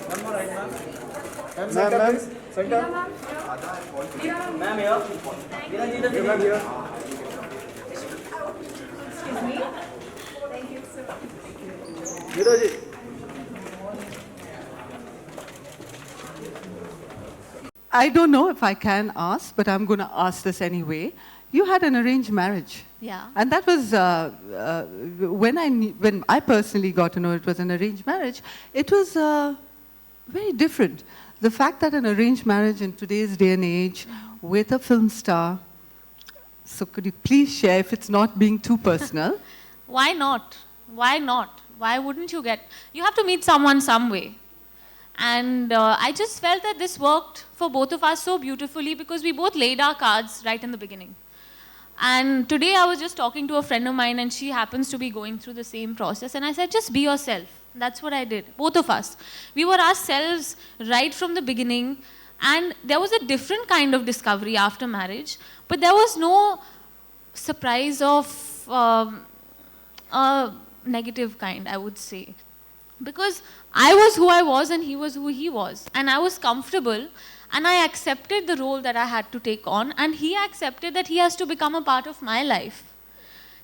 One more right, ma'am. Ma'am, Ma'am, center, ma'am. please. Center. Ma'am, here. Mira ji, the Ma'am, here. Excuse me. Thank you so much. Mira ji. I don't know if I can ask, but I'm going to ask this anyway. You had an arranged marriage. Yeah. And that was, when I personally got to know it was an arranged marriage, it was very different. The fact that an arranged marriage in today's day and age with a film star, so could you please share, if it's not being too personal? Why not? Why not? Why wouldn't you you have to meet someone some way. And I just felt that this worked for both of us so beautifully because we both laid our cards right in the beginning. And today I was just talking to a friend of mine and she happens to be going through the same process. And I said, just be yourself. That's what I did, both of us. We were ourselves right from the beginning. And there was a different kind of discovery after marriage. But there was no surprise of a negative kind, I would say. Because I was who I was and he was who he was. And I was comfortable and I accepted the role that I had to take on, and he accepted that he has to become a part of my life.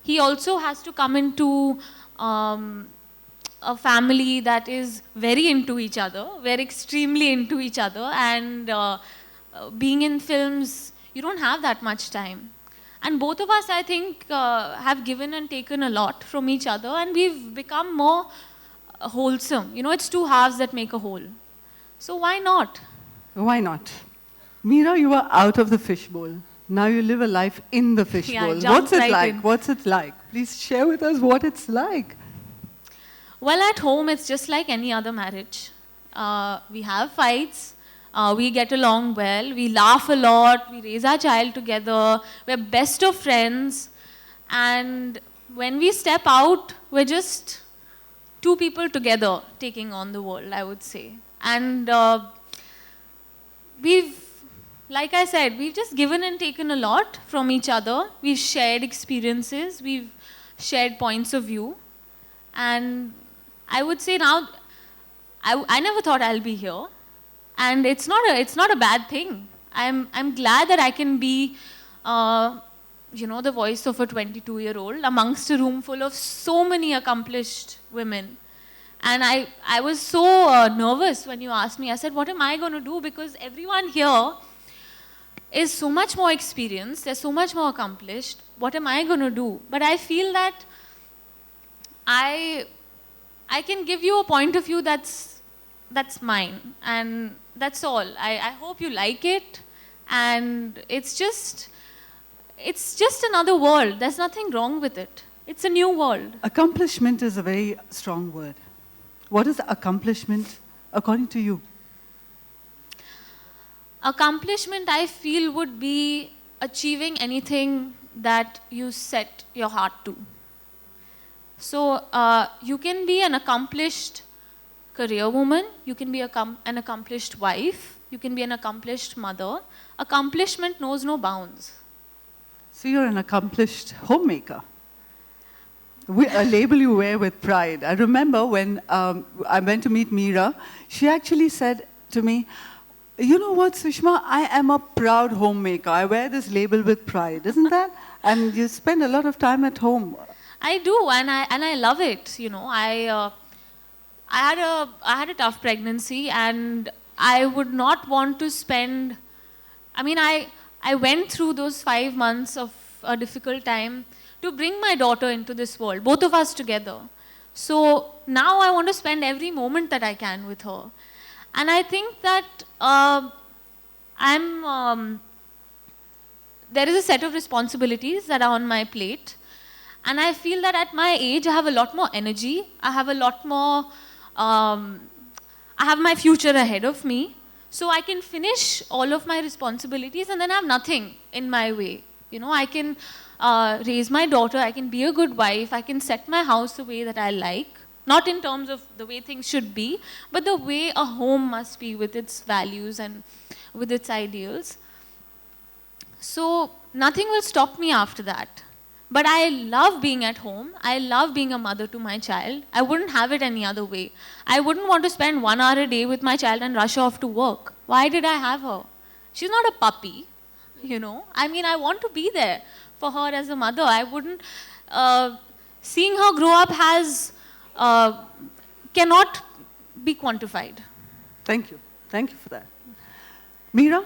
He also has to come into a family that is very into each other. We're extremely into each other, and being in films, you don't have that much time. And both of us, I think, have given and taken a lot from each other, and we've become more wholesome. You know, it's two halves that make a whole. So why not? Why not? Mira, you were out of the fishbowl. Now you live a life in the fishbowl. Yeah, What's it right like? in. What's it like? Please share with us what it's like. Well, at home, it's just like any other marriage. We have fights. We get along well. We laugh a lot. We raise our child together. We're best of friends. And when we step out, we're just two people together taking on the world, I would say. And like I said, we've just given and taken a lot from each other. We've shared experiences. We've shared points of view. And I would say now, I never thought I'll be here. And it's not a bad thing. I'm glad that I can be, the voice of a 22-year-old amongst a room full of so many accomplished women. And I was so nervous when you asked me. I said, what am I going to do? Because everyone here is so much more experienced. They're so much more accomplished. What am I going to do? But I feel that I can give you a point of view that's mine. And that's all. I hope you like it. And it's just another world. There's nothing wrong with it. It's a new world. Accomplishment is a very strong word. What is accomplishment according to you? Accomplishment, I feel, would be achieving anything that you set your heart to. So you can be an accomplished career woman, you can be an accomplished wife, you can be an accomplished mother. Accomplishment knows no bounds. So you're an accomplished homemaker. A label you wear with pride. I remember when I went to meet Mira, she actually said to me, you know what, Sushma, I am a proud homemaker. I wear this label with pride, isn't that? And you spend a lot of time at home. I do, and I love it. You know, I had a tough pregnancy, and I would not want to spend. I mean, I went through those 5 months of a difficult time to bring my daughter into this world, both of us together. So now I want to spend every moment that I can with her. And I think that there is a set of responsibilities that are on my plate. And I feel that at my age, I have a lot more energy. I have a lot more, I have my future ahead of me. So I can finish all of my responsibilities and then have nothing in my way. You know, I can raise my daughter, I can be a good wife, I can set my house the way that I like. Not in terms of the way things should be, but the way a home must be with its values and with its ideals. So nothing will stop me after that. But I love being at home. I love being a mother to my child. I wouldn't have it any other way. I wouldn't want to spend 1 hour a day with my child and rush off to work. Why did I have her? She's not a puppy, you know. I mean, I want to be there for her as a mother. I wouldn't, seeing her grow up cannot be quantified. Thank you. Thank you for that. Mira,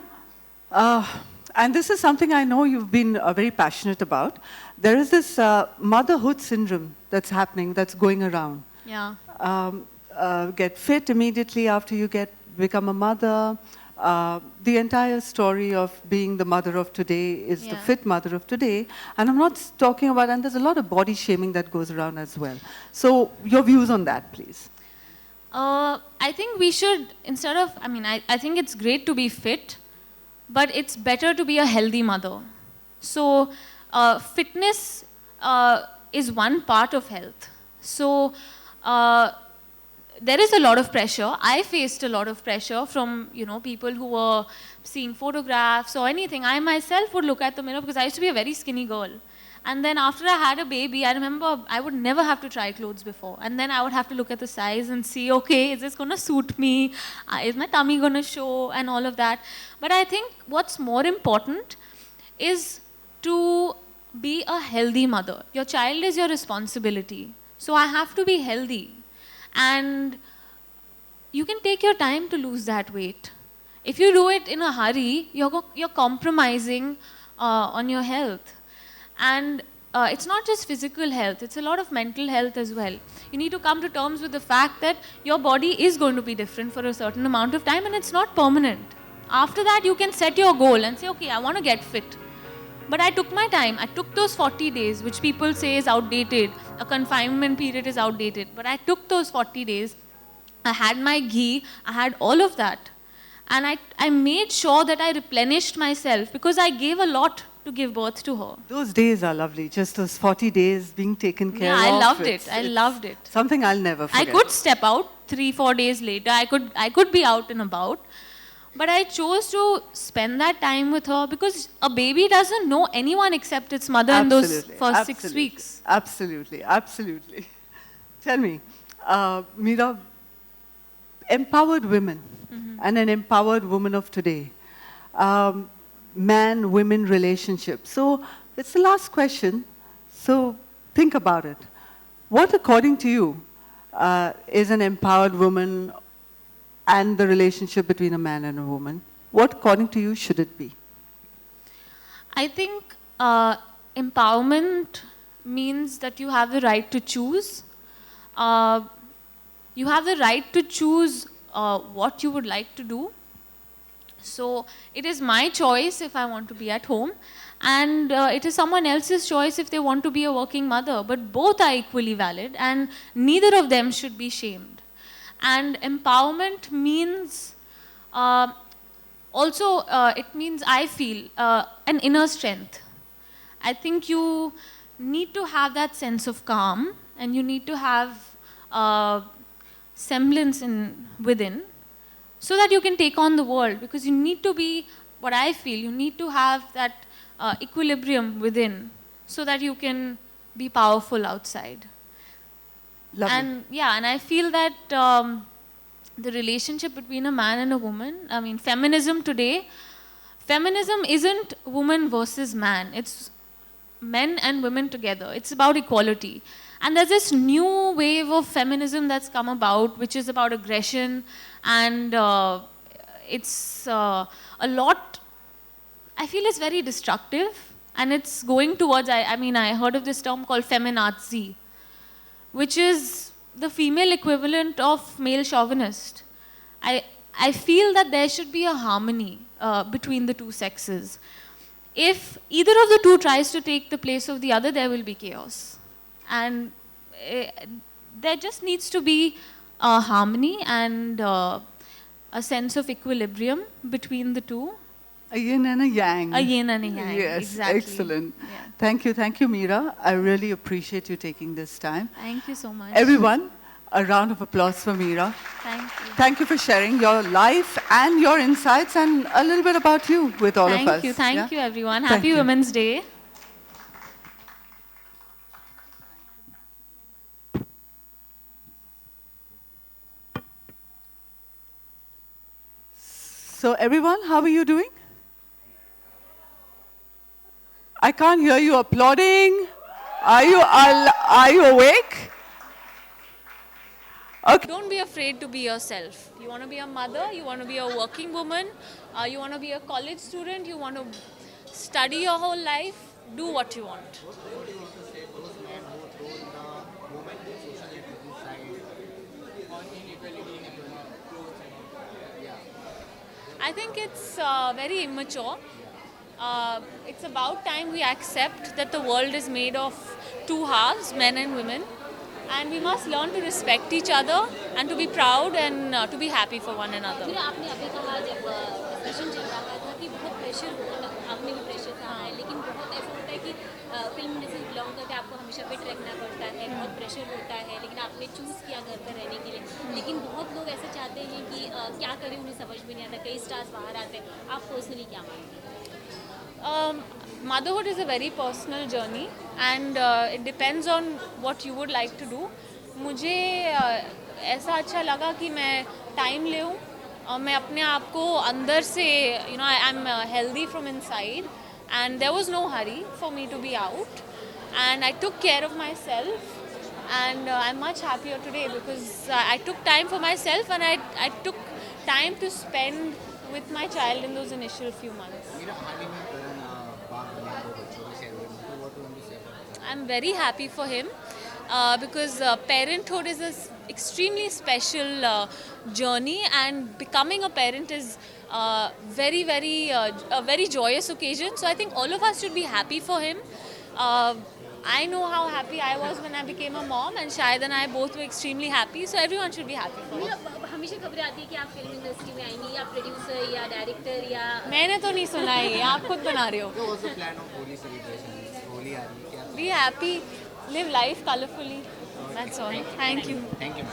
and this is something I know you've been very passionate about. There is this motherhood syndrome that's happening, that's going around. Yeah. Get fit immediately after you become a mother. The entire story of being the mother of today is the fit mother of today. And I'm not talking about, and there's a lot of body shaming that goes around as well. So your views on that, please. I think we should, instead of, I think it's great to be fit, but it's better to be a healthy mother. So fitness is one part of health. So there is a lot of pressure. I faced a lot of pressure from, people who were seeing photographs or anything. I myself would look at the mirror because I used to be a very skinny girl. And then after I had a baby, I remember I would never have to try clothes before. And then I would have to look at the size and see, okay, is this going to suit me? Is my tummy going to show? And all of that. But I think what's more important is to be a healthy mother. Your child is your responsibility. So I have to be healthy. And you can take your time to lose that weight. If you do it in a hurry, you're compromising on your health. And it's not just physical health, it's a lot of mental health as well. You need to come to terms with the fact that your body is going to be different for a certain amount of time and it's not permanent. After that, you can set your goal and say, okay, I want to get fit. But I took my time. I took those 40 days, which people say is outdated. A confinement period is outdated. But I took those 40 days. I had my ghee. I had all of that. And I made sure that I replenished myself because I gave a lot to give birth to her. Those days are lovely. Just those 40 days being taken care of. Yeah, I loved it. I loved it. Something I'll never forget. I could step out 3-4 days later. I could be out and about. But I chose to spend that time with her because a baby doesn't know anyone except its mother in those first 6 weeks. Absolutely, absolutely. Tell me, Mira, empowered women and an empowered woman of today, man-women relationship. So it's the last question, so think about it. What, according to you, is an empowered woman and the relationship between a man and a woman? What, according to you, should it be? I think empowerment means that you have the right to choose. You have the right to choose what you would like to do. So it is my choice if I want to be at home, and it is someone else's choice if they want to be a working mother. But both are equally valid, and neither of them should be shamed. And empowerment means also, it means, I feel, an inner strength. I think you need to have that sense of calm, and you need to have semblance within, so that you can take on the world. Because you need to be, what I feel, you need to have that equilibrium within, so that you can be powerful outside. Lovely. And I feel that the relationship between a man and a woman, feminism today, feminism isn't woman versus man. It's men and women together. It's about equality. And there's this new wave of feminism that's come about, which is about aggression, and it's a lot, I feel it's very destructive, and it's going towards, I heard of this term called feminazi, which is the female equivalent of male chauvinist. I feel that there should be a harmony between the two sexes. If either of the two tries to take the place of the other, there will be chaos. And there just needs to be a harmony and a sense of equilibrium between the two. A yin and a yang. A yin and a yang, yes, exactly. Excellent. Yeah. Thank you, Mira. I really appreciate you taking this time. Thank you so much. Everyone, a round of applause for Mira. Thank you. Thank you for sharing your life and your insights and a little bit about you with all of us. Thank you, everyone. Happy Women's Day. So everyone, how are you doing? I can't hear you applauding. Are you awake? Okay. Don't be afraid to be yourself. You want to be a mother, you want to be a working woman, you want to be a college student, you want to study your whole life, do what you want. I think it's very immature. It's about time we accept that the world is made of two halves, men and women, and we must learn to respect each other and to be proud and to be happy for one another. फिर आपने अभी कहा जब discussion चल रहा था कि बहुत प्रेशर होता आपने भी प्रेशर कहा है लेकिन बहुत ऐसा होता है कि फिल्म इंडस्ट्री बिलोंग करके आपको हमेशा फिट रखना पड़ता है बहुत प्रेशर होता है लेकिन आपने चूज़ किया घर पर रहने के लिए लेकिन बहुत लोग ऐसे चाहते हैं कि क्या करें उन्हें समझ में नहीं आता कई स्टार्स बाहर आते हैं आप पर्सनली क्या मानते हैं Motherhood is a very personal journey and it depends on what you would like to do. मुझे ऐसा अच्छा लगा कि मैं टाइम ले और मैं अपने आप को अंदर से I am healthy from inside and there was no hurry for me to be out and I took care of myself and I'm much happier today because I took time for myself and I took time to spend with my child in those initial few months. I'm very happy for him because parenthood is an extremely special journey and becoming a parent is a very joyous occasion. So I think all of us should be happy for him. I know how happy I was when I became a mom and Shahid and I both were extremely happy. So everyone should be happy for him. हमेशा खबरें आती है कि आप film industry में आएंगी या producer या डायरेक्टर या मैंने तो नहीं सुना है ये आप खुद बना रहे हो. What was the plan of Holi celebration? Holi आ रही है क्या? Be happy, live life colorfully. That's all. Thank you. Thank you.